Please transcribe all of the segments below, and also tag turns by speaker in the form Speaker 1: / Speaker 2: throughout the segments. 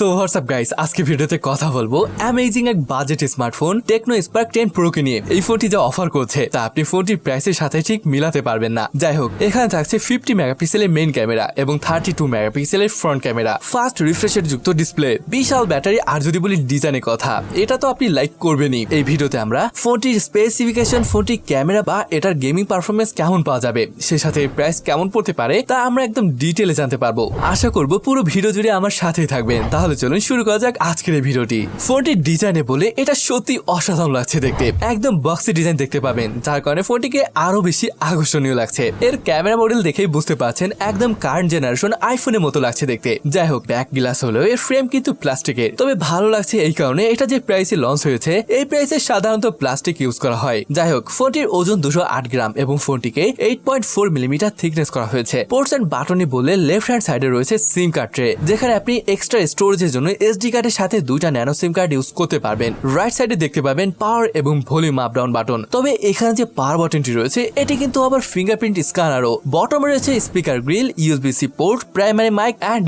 Speaker 1: So WhatsApp guys, আজকে ভিডিওতে কথা বলবো অ্যামেজিং এক budget smartphone Tecno Spark 10 Pro কে নিয়ে। এই ফোনটি যা অফার করছে তা আপনি ফোনটির প্রাইসের সাথে ঠিক মিলাতে পারবেন না। যাই হোক, এখানে থাকছে 50 মেগাপিক্সেলের মেইন ক্যামেরা এবং 32 মেগাপিক্সেলের ফ্রন্ট ক্যামেরা, ফাস্ট রিফ্রেশের যুক্ত ডিসপ্লে, বিশাল ব্যাটারি, আর যদি বলি ডিজাইনের কথা, এটা তো আপনি লাইক করবেনই। এই ভিডিওতে আমরা ফোনটির স্পেসিফিকেশন, ফোনটির ক্যামেরা বা এটার গেমিং পারফরমেন্স কেমন পাওয়া যাবে, সে সাথে প্রাইস কেমন পড়তে পারে তা আমরা একদম ডিটেইলে জানতে পারবো। আশা করবো পুরো ভিডিও জুড়ে আমার সাথেই থাকবেন। তাহলে চলুন শুরু করা যাক আজকের এই ভিডিওটি। ফোনটির ডিজাইনে বলে এটা সত্যি অসাধারণ লাগছে দেখতে, একদম বক্সি ডিজাইন দেখতে পাবেন, যার কারণে ফোনটিকে আরো বেশি আকর্ষণীয় লাগছে। এর ক্যামেরা মডেল দেখেই বুঝতে পারছেন একদম কারেন্ট জেনারেশন আইফোনের মতো লাগছে দেখতে। যাই হোক, ব্যাক গ্লাস হলেও এর ফ্রেম কিন্তু প্লাস্টিকের, তবে ভালো লাগছে এই কারণে এটা যে প্রাইসে লঞ্চ হয়েছে এই প্রাইসে সাধারণত প্লাস্টিক ইউজ করা হয়। যাই হোক, ফোনটির ওজন 208 গ্রাম এবং ফোনটিকে 8.4 মিলিমিটার থিকনেস করা হয়েছে। পোর্টস এন্ড বাটনে বলে লেফট হ্যান্ড সাইডে রয়েছে সিম কার্ড ট্রে, যেখানে আপনি এক্সট্রা স্টোরেজের জন্য এসডি কার্ডের সাথে দুইটা ন্যানো সিম কার্ড ইউজ করতে পারবেন। রাইট সাইডে দেখতে পাবেন পাওয়ার এবং ভলিউম আপ ডাউন বাটন, তবে এখানে যে পাওয়ার বাটনটি রয়েছে এটি কিন্তু আবার ফিঙ্গারপ্রিন্ট স্ক্যানারও। বটমে রয়েছে speaker grille, USB C port, primary mic and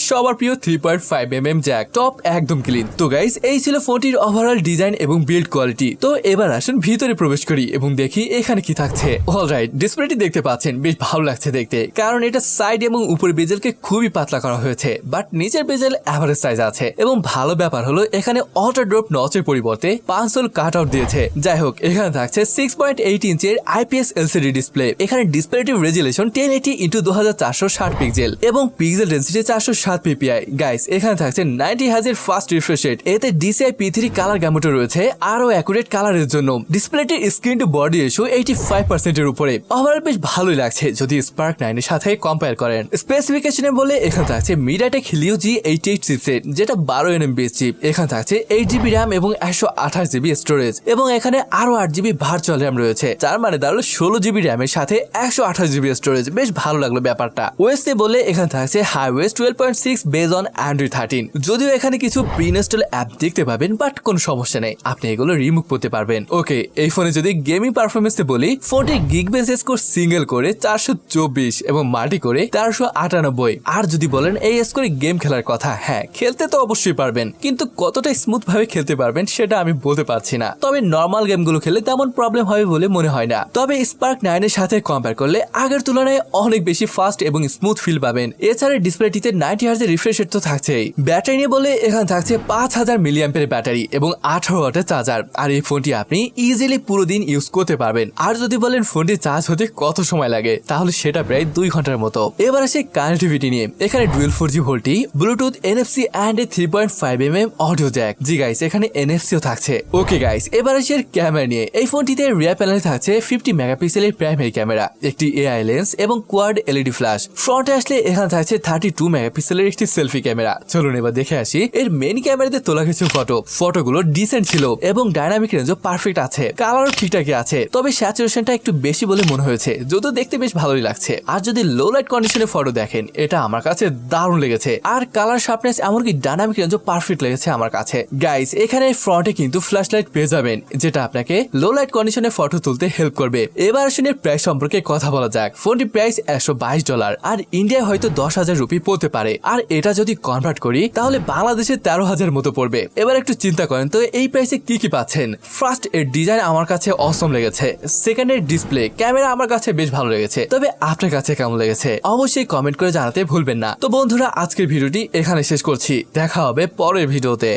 Speaker 1: সবার প্রিয় 3.5mm জ্যাক, টপ একদম ক্লিন। তো গাইস, এই ছিল ফোনটির ওভারঅল ডিজাইন এবং বিল্ড কোয়ালিটি। তো এবার আসুন ভিতরে প্রবেশ করি এবং দেখি এখানে কি থাকছে। অলরাইট, ডিসপ্লেটি দেখতে পাচ্ছেন বেশ ভালো লাগছে দেখতে, কারণ এটা সাইড এবং উপর বেজেলকে খুবই পাতলা করা হয়েছে, বাট নিচের বেজেল এভারেজ সাইজ আছে। এবং ভালো ব্যাপার হলো এখানে অটো ড্রপ নচের পরিবর্তে 5 হোল কাট আউট দিয়েছে। যাই হোক, এখানে থাকছে 6.8 ইঞ্চের আইপিএস এলসিডি ডিসপ্লে। এখানে ডিসপ্লেটিভ রেজুলেশন 1080x2460 পিক্সেল এবং পিক্সেল ডেন্সিটি 407 পিপিআই। গাইস, এখানে থাকছে 90 হার্জের ফাস্ট রিফ্রেশ রেট, এতে DCI P3 কালার গ্যামুটো রয়েছে আরো অ্যাকুরেট কালারের জন্য। ডিসপ্লেটির স্ক্রিন টু বডি রেশিও 85% এর উপরে। ওভারঅল বেশ ভালোই লাগছে যদি স্পার্ক 9 এর সাথে কম্পেয়ার করেন। স্পেসিফিকেশনে বলে এখানে থাকছে MediaTek Helio G88 চিপসেট, যেটা 12nm বেস চিপ। এখানে থাকছে 8GB RAM এবং 128GB স্টোরেজ, এবং এখানে আরো 8GB ভার্চুয়াল RAM রয়েছে, যার মানে দাঁড়ালো 16GB RAM এর সাথে 128GB স্টোরেজ। বেশ ভালো লাগলো ব্যাপারটা। ওএসএ বলে এখানে থাকছে HiOS 12.6 বেজ অন Android 13। যদিও এখানে কিছু প্রি ইনস্টল অ্যাপ দেখতে পাবেন, বাট কোনো সমস্যা নেই, আপনি এগুলো রিমুভ করতে পারবেন। ওকে, এই ফোনে যদি গেমিং পারফরমেন্সে বলি, ফোনটি গিগবেস স্কোর সিঙ্গেল করে 424 এবং মাল্টি করে 498। আর যদি বলেন এই স্কোরে গেম খেলার কথা, হ্যাঁ খেলতে তো অবশ্যই পারবেন, কিন্তু কতটা স্মুথ ভাবে খেলতে পারবেন সেটা আমি বলতে পারছি না। তবে নর্মাল গেমগুলো খেলে তেমন প্রবলেম হবে বলে মনে হয় না। তবে স্পার্ক 9 এর সাথে কম্পেয়ার করলে আগের তুলনায় অনেক বেশি ফাস্ট এবং স্মুথ ফিল পাবেন। এছাড়া ডিসপ্লেটিতে 90 হার্জের রিফ্রেশ রেট তো থাকছেই। ব্যাটারি নিয়ে বলে এখানে থাকছে 5000 মিলিঅ্যাম্পিয়ারের ব্যাটারি এবং 18 ওয়াটের চার্জার। আর এই ফোনটি আপনি ইজিলি পুরো দিন ইউজ করতে পারবেন। আর যদি বলেন ফোনটি চার্জ হতে কত সময় লাগে, তাহলে সেটা প্রায় 2 ঘন্টার মতো। এবার আসে কানেক্টিভিটি নিয়ে। এখানে dual 4G VoLTE, Bluetooth, NFC and 3.5mm audio jack. জি গাইস, এখানে NFCও থাকছে। ওকে গাইস, এবার আসে ক্যামেরা নিয়ে। এই ফোনটিতে রিয়ার প্যানেলে থাকছে 50 মেগাপিক্সেলের প্রাইমারি ক্যামেরা, একটি AI লেন্স এবং কোয়াড LED ফ্ল্যাশ। ফ্রন্টে আসলে এখানে থাকছে 32 মেগাপিক্সেলের একটি সেলফি ক্যামেরা। চলুন এবার দেখে আসি এর মেইন ক্যামেরাতে তোলা কিছু ফটোগুলো ডিসেন্ট ছিল এবং ডাইনামিক রেঞ্জও পারফেক্ট আছে, কালারও ঠিকঠাকই আছে, তবে স্যাচুরেশনটা একটু বেশি বলে মনে হয়েছে, যদিও দেখতে বেশ ভালোই লাগছে। আর যদি লো লাইট কন্ডিশনে ফটো দেখেন, এটা আমার কাছে দারুণ লেগেছে। আর কালার শার্পনেস এমনকি ডাইনামিক রেঞ্জও পারফেক্ট লেগেছে আমার কাছে। গাইস, এখানে ফ্রন্টে কিন্তু ফ্ল্যাশ লাইট পেয়ে যাবেন, যেটা আপনাকে লো লাইট কন্ডিশনে ফটো তুলতে হেল্প করবে। এবার আসলে প্রাইস সম্পর্কে কথা বলা যাক। ফোনটির প্রাইস $122 আর ইন্ডিয়ায় হয়তো 10,000 রুপি পড়তে পারে। আর এটা যদি কনভার্ট করি তাহলে বাংলাদেশে 13,000 মতো পড়বে। এবার একটু চিন্তা করেন তো এই প্রাইসে কি পাচ্ছেন। ফার্স্ট, এর ডিজাইন আমার কাছে অসম লেগেছে। সেকেন্ড, এর ডিসপ্লে, ক্যামেরা আমার কাছে বেশ ভালো লেগেছে। তবে আপনার কাছে কেমন লেগেছে অবশ্যই কমেন্ট করে জানাতে ভুলবেন না। তো বন্ধুরা, আজকের ভিডিওটি এখানে শেষ করছি, দেখা হবে পরের ভিডিওতে।